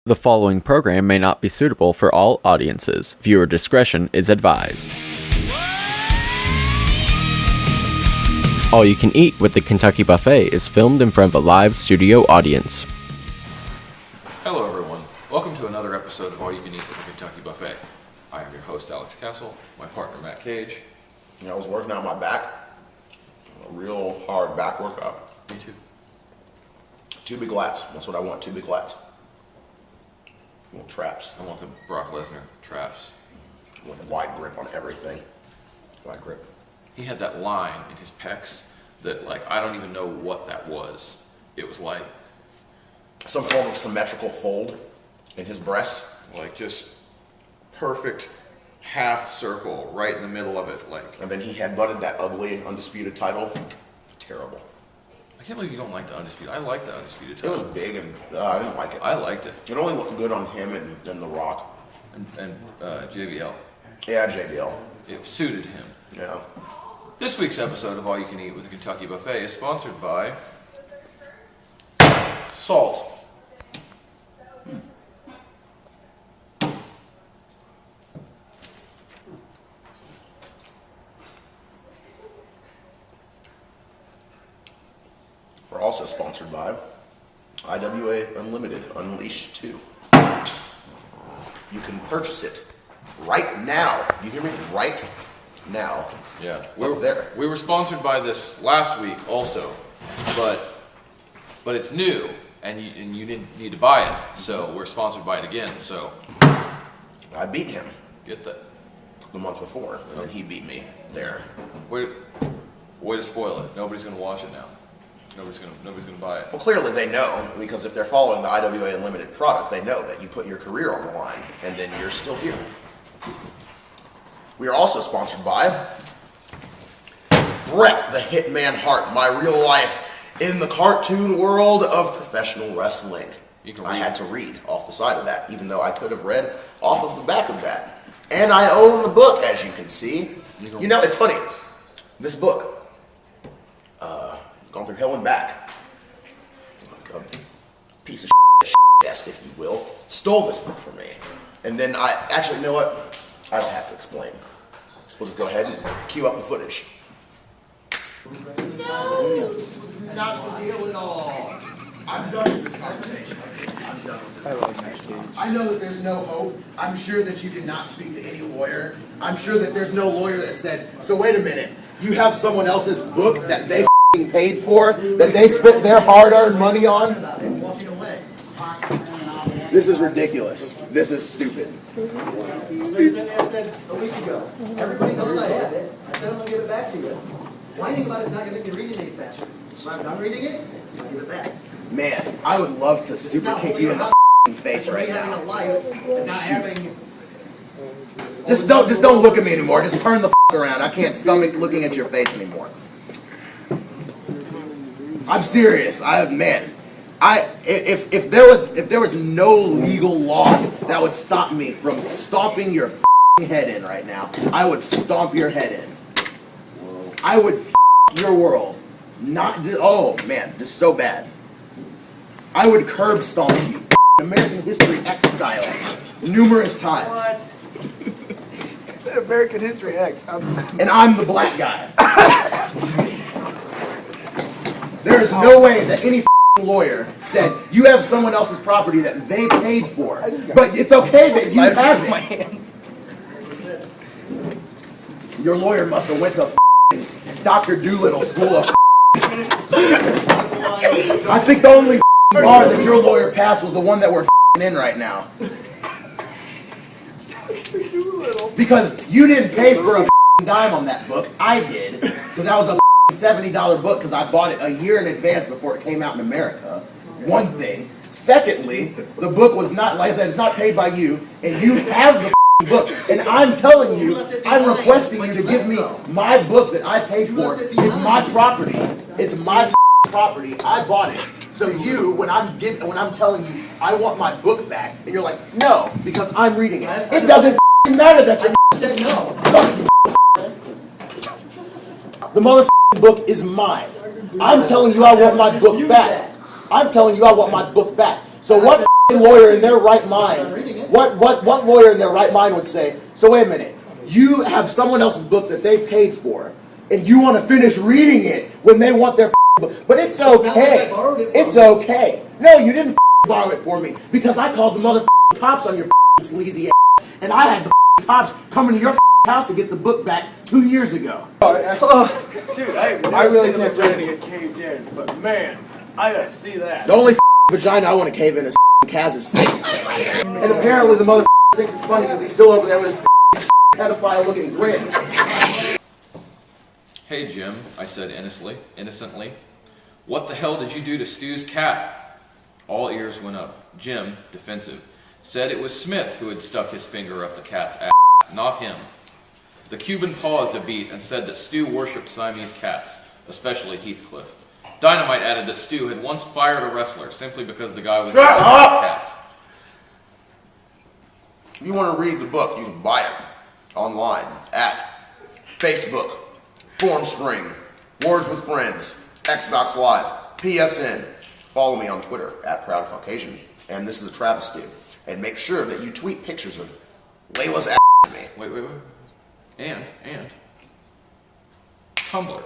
The following program may not be suitable for all audiences. Viewer discretion is advised. All You Can Eat with the Kentucky Buffet is filmed in front of a live studio audience. Hello everyone, welcome to another episode of All You Can Eat with the Kentucky Buffet. I am your host Alex Castle, my partner Matt Cage. I was working out my back, a real hard back workout. Me too. 2 big lats, that's what I want, 2 big lats. I want traps. I want the Brock Lesnar traps. I want a wide grip on everything. Wide grip. He had that line in his pecs that, like, I don't even know what that was. It was like some form of symmetrical fold in his breast. Like just perfect half circle right in the middle of it. Like. And then he headbutted that ugly undisputed title. Terrible. I can't believe you don't like the undisputed. I like the undisputed It title. was big and I didn't like it. I liked it. It only looked good on him and The Rock. And JBL. Yeah, JBL. It suited him. Yeah. This week's episode of All You Can Eat with the Kentucky Buffet is sponsored by salt. We're also sponsored by IWA Unlimited Unleash 2. You can purchase it right now. You hear me? Right now. Yeah, we were sponsored by this last week also, but it's new and you didn't need to buy it, so we're sponsored by it again. So I beat him get that the month before, and then he beat me there. way to spoil it. Nobody's gonna watch it now. Nobody's gonna buy it. Well, clearly they know, because if they're following the IWA Unlimited product, they know that you put your career on the line, and then you're still here. We are also sponsored by Bret the Hitman Hart, my real life in the cartoon world of professional wrestling. I had to read off the side of that, even though I could have read off of the back of that. And I own the book, as you can see. You know, it's funny. This book, gone through hell and back. Like a piece of shit, if you will, stole this book from me. And then you know what? I don't have to explain. We'll just go ahead and cue up the footage. No, this was not the deal at all. I'm done with this conversation. I'm done with this conversation. I know that there's no hope. I'm sure that you did not speak to any lawyer. I'm sure that there's no lawyer that said, so wait a minute, you have someone else's book that they paid for, that they spent their hard-earned money on? And walking away. This is ridiculous. This is stupid. I said a week ago. Everybody knows I had it. I said I'm going to give it back to you. Whining about it's not going to make you read it any faster. So I'm done reading it, I'll give it back. Man, I would love to super kick you in the face right now. Having a life and not having... Just don't look at me anymore. Just turn the around. I can't stomach looking at your face anymore. I'm serious. If there was no legal laws that would stop me from stomping your head in right now, I would stomp your head in. I would your world. Oh man, this is so bad. I would curb stomp you, American History X style, numerous times. What? American History X. And I'm the black guy. There is no way that any lawyer said you have someone else's property that they paid for, but it's okay that you have it. My hands. Your lawyer must have went to Dr. Doolittle School of I think the only bar that your lawyer passed was the one that we're in right now. Because you didn't pay for a dime on that book. I did. Because that was a $70 book because I bought it a year in advance before it came out in America. One thing. Secondly, the book was not, like I said, it's not paid by you, and you have the book. And I'm telling you, I'm requesting you to give me my book that I paid for. It's my property. It's my property. I bought it. So you, when I'm telling you I want my book back, and you're like, no, because I'm reading it. It doesn't matter that you're saying no. The motherfucking book is mine. I'm telling you I want my book back. I'm telling you I want my book back. So what lawyer in their right mind, what lawyer in their right mind would say, so wait a minute, you have someone else's book that they paid for, and you want to finish reading it when they want their book, but it's okay. It's okay. No, you didn't borrow it for me, because I called the mother cops on your sleazy ass, and I had the cops coming to your house to get the book back 2 years ago. Dude, I really can't trying to get caved in, but man, I gotta see that. The only vagina I want to cave in is Kaz's face. And apparently the mother thinks it's funny because he's still over there with his pedophile-looking grin. Hey Jim, I said innocently. What the hell did you do to Stu's cat? All ears went up. Jim, defensive, said it was Smith who had stuck his finger up the cat's ass, not him. The Cuban paused a beat and said that Stu worshipped Siamese cats, especially Heathcliff. Dynamite added that Stu had once fired a wrestler simply because the guy was cats. If you want to read the book, you can buy it online at Facebook, Formspring, Words with Friends, Xbox Live, PSN. Follow me on Twitter at Proud Caucasian. And this is a travesty. And make sure that you tweet pictures of Layla's ass to me. Wait. And Tumblr.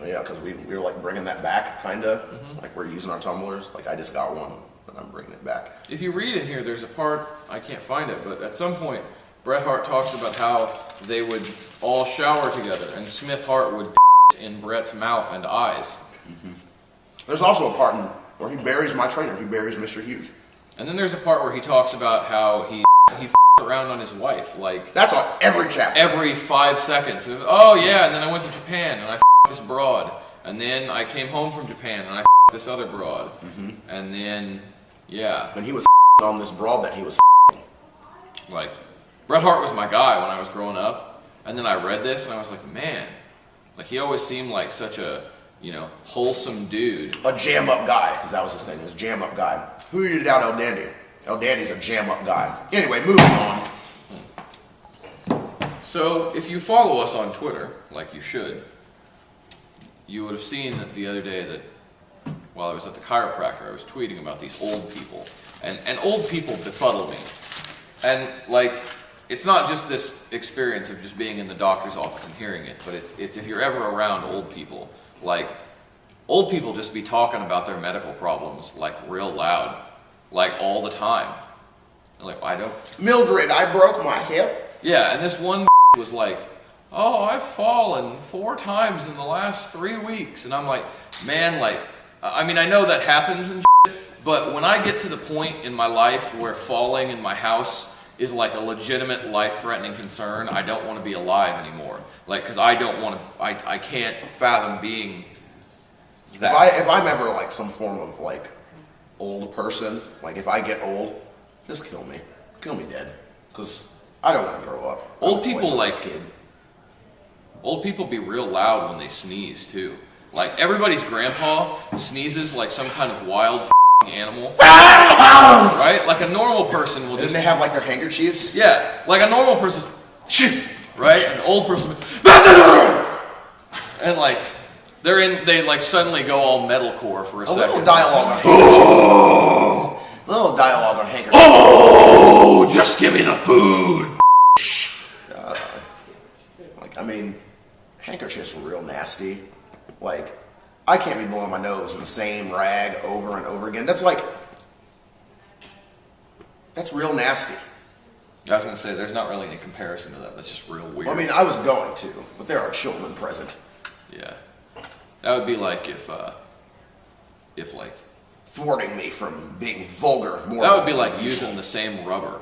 Yeah, because we were like bringing that back, kind of. Like we're using our Tumblrs. Like I just got one, and I'm bringing it back. If you read in here, there's a part, I can't find it, but at some point, Bret Hart talks about how they would all shower together, and Smith Hart would in Bret's mouth and eyes. There's also a part where he buries my trainer. He buries Mr. Hughes. And then there's a part where he talks about how he around on his wife, like that's on every chapter. Every 5 seconds. Oh yeah, and then I went to Japan and I this broad, and then I came home from Japan and I this other broad, and then yeah. And he was on this broad that he was like. Bret Hart was my guy when I was growing up, and then I read this and I was like, man, like he always seemed like such a wholesome dude, a jam up guy, because that was his thing, his jam up guy. Who eated out El Dandy? El Dandy's a jam up guy. Anyway, moving on. So if you follow us on Twitter, like you should, you would have seen that the other day that while I was at the chiropractor, I was tweeting about these old people, and old people befuddle me, and like it's not just this experience of just being in the doctor's office and hearing it, but it's if you're ever around old people, like old people just be talking about their medical problems like real loud, like all the time. And like I don't. Mildred, I broke my hip. Yeah, and this one was like, oh, I've fallen 4 times in the last 3 weeks, and I'm like, man, like, I mean, I know that happens and shit, but when I get to the point in my life where falling in my house is like a legitimate life-threatening concern, I don't want to be alive anymore. Like, because I don't want to, I can't fathom being that. If I'm ever like some form of like old person, like if I get old, just kill me dead, because I don't want to grow up. Old people like, old people be real loud when they sneeze too. Like everybody's grandpa sneezes like some kind of wild animal, right? Like a normal person will just... And they have like their handkerchiefs? Yeah, like a normal person, right? An old person, and like they like suddenly go all metalcore for a second. Little dialogue on handkerchiefs. Little dialogue on handkerchiefs. Oh, just give me the food. I mean, handkerchiefs were real nasty. Like, I can't be blowing my nose in the same rag over and over again. That's like, that's real nasty. I was going to say, there's not really any comparison to that. That's just real weird. Well, I mean, I was going to, but there are children present. Yeah. That would be like if like... thwarting me from being vulgar. More that would be like using the same rubber.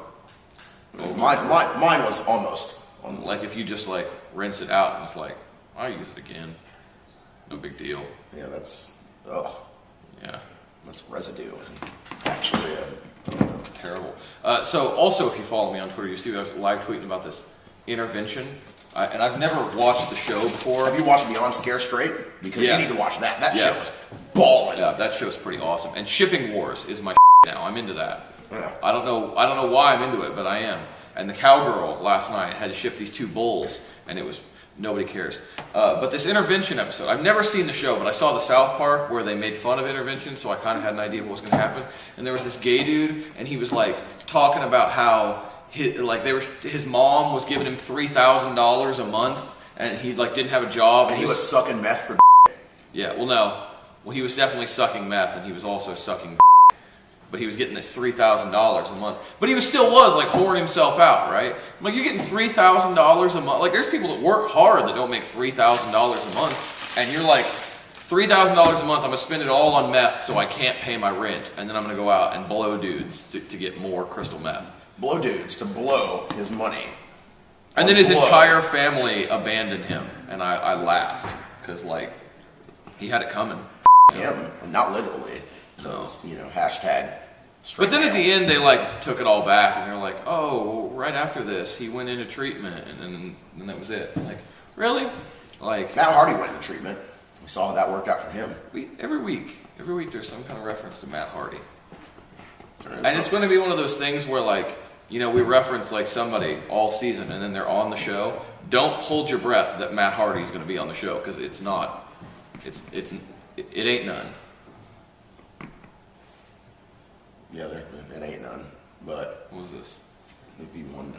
Mine was almost. Like if you just like rinse it out and it's like, I'll use it again. No big deal. Yeah, that's, ugh. Yeah. That's residue. Bacteria. Terrible. So also if you follow me on Twitter, you see that I was live tweeting about this intervention. And I've never watched the show before. Have you watched Beyond Scare Straight? Because you need to watch that. That show is balling. Yeah, that show's pretty awesome. And Shipping Wars is my now. I'm into that. Yeah. I don't know why I'm into it, but I am. And the cowgirl last night had to ship these 2 bulls, and it was nobody cares. But this intervention episode, I've never seen the show, but I saw the South Park where they made fun of intervention, so I kind of had an idea of what was going to happen. And there was this gay dude, and he was like talking about how his mom was giving him $3,000 a month, and he like didn't have a job, and he was sucking meth for. Yeah, well, he was definitely sucking meth, and he was also sucking. But he was getting this $3,000 a month. But he was like whoring himself out, right? I'm like, you're getting $3,000 a month. Like, there's people that work hard that don't make $3,000 a month, and you're like, $3,000 a month, I'm gonna spend it all on meth so I can't pay my rent, and then I'm gonna go out and blow dudes to get more crystal meth. Blow dudes to blow his money. And then his entire family abandoned him, and I laughed because like he had it coming. Him, not literally. No. Hashtag. But then at the end, they like took it all back, and they're like, "Oh, right after this, he went into treatment, and then that was it." Like, really? Like Matt Hardy went into treatment. We saw how that worked out for him. Every week, there's some kind of reference to Matt Hardy, and it's going to be one of those things where like we reference like somebody all season, and then they're on the show. Don't hold your breath that Matt Hardy is going to be on the show because it's not. It ain't none. Yeah, it ain't none. But what was this? Maybe one.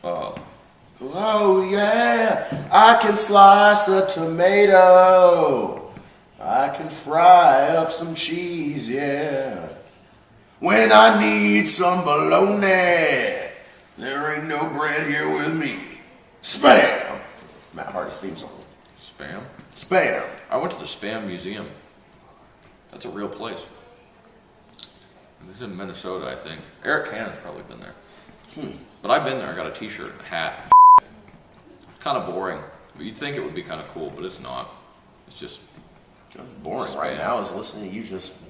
Oh yeah, I can slice a tomato. I can fry up some cheese. Yeah. When I need some bologna, there ain't no bread here with me. Spam. Matt Hardy's theme song. Spam. Spam. I went to the Spam Museum. That's a real place. It's in Minnesota, I think. Eric Cannon's probably been there. But I've been there. I got a t-shirt and a hat. It's kind of boring. But you'd think it would be kind of cool, but it's not. It's just boring right now is listening to you just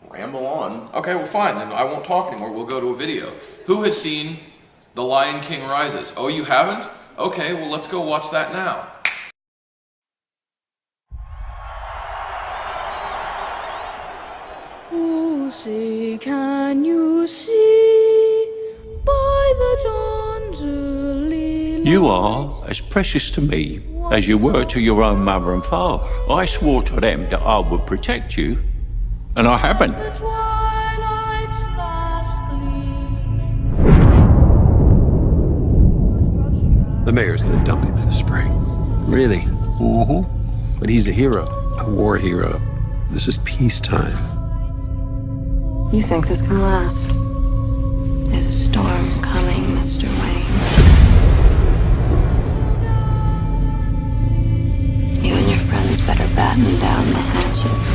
ramble on. Okay, well fine. Then I won't talk anymore. We'll go to a video. Who has seen The Lion King Rises? Oh, you haven't? Okay, well let's go watch that now. Say, can you see by the dawn's early light? You are as precious to me as you were to your own mother and father. I swore to them that I would protect you, and I haven't. The twilight's last gleam. The mayor's gonna dump him in the spring. Really? Mm-hmm. But he's a hero. A war hero. This is peacetime. You think this can last? There's a storm coming, Mr. Wayne. You and your friends better batten down the hatches.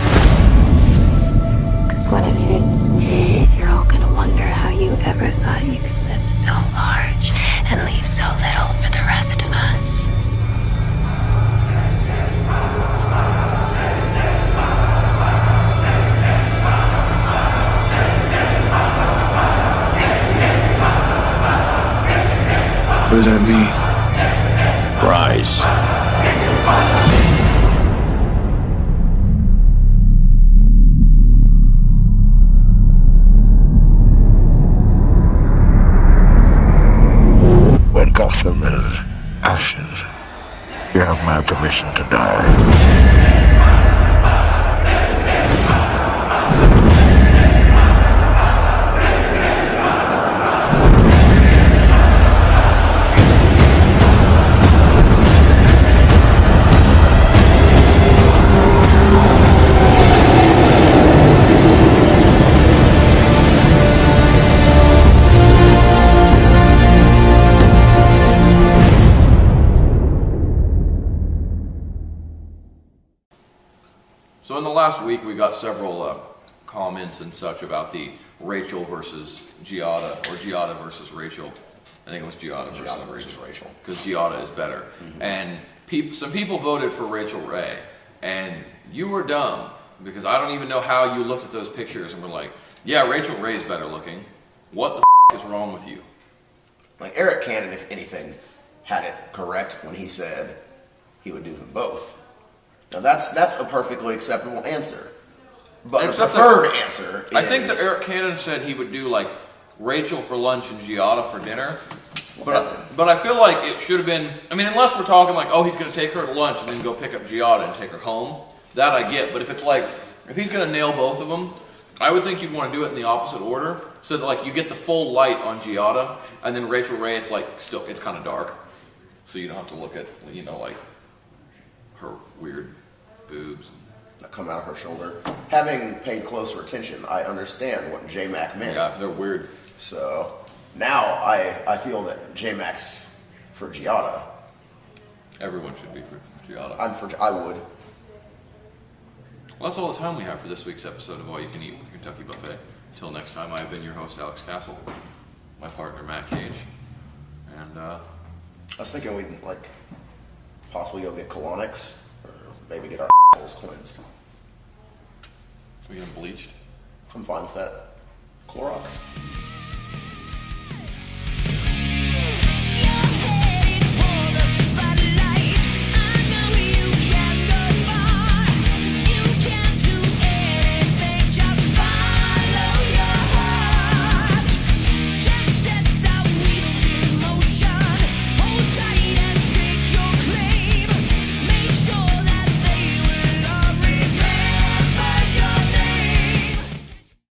Because when it hits, you're all gonna wonder how you ever thought you could live so large and leave so little for the rest of us. What does that mean? Rise. When Gotham is ashes, you have my permission to die. So in the last week, we got several comments and such about the Rachel versus Giada, or Giada versus Rachel. I think it was Giada versus Rachel. Because Giada is better. Mm-hmm. And some people voted for Rachel Ray. And you were dumb, because I don't even know how you looked at those pictures and were like, yeah, Rachel Ray's better looking. What the is wrong with you? Like Eric Cannon, if anything, had it correct when he said he would do them both. Now that's a perfectly acceptable answer. But the preferred answer is... I think that Eric Cannon said he would do like Rachel for lunch and Giada for dinner. But I feel like it should have been, I mean, unless we're talking like, oh, he's going to take her to lunch and then go pick up Giada and take her home, that I get. But if it's like, if he's going to nail both of them, I would think you'd want to do it in the opposite order, so that like you get the full light on Giada, and then Rachel Ray, it's like still, it's kind of dark, so you don't have to look at, you know, like her weird boobs that come out of her shoulder. Having paid closer attention, I understand what J-Mac meant. Yeah, they're weird. So now I feel that J-Mac's for Giada. Everyone should be for Giada. I would. Well, that's all the time we have for this week's episode of All You Can Eat with the Kentucky Buffet. Until next time, I have been your host, Alex Castle, my partner, Matt Cage, and I was thinking we'd, like, possibly go get colonics, or maybe get our assholes cleansed. We get them bleached? I'm fine with that. Clorox.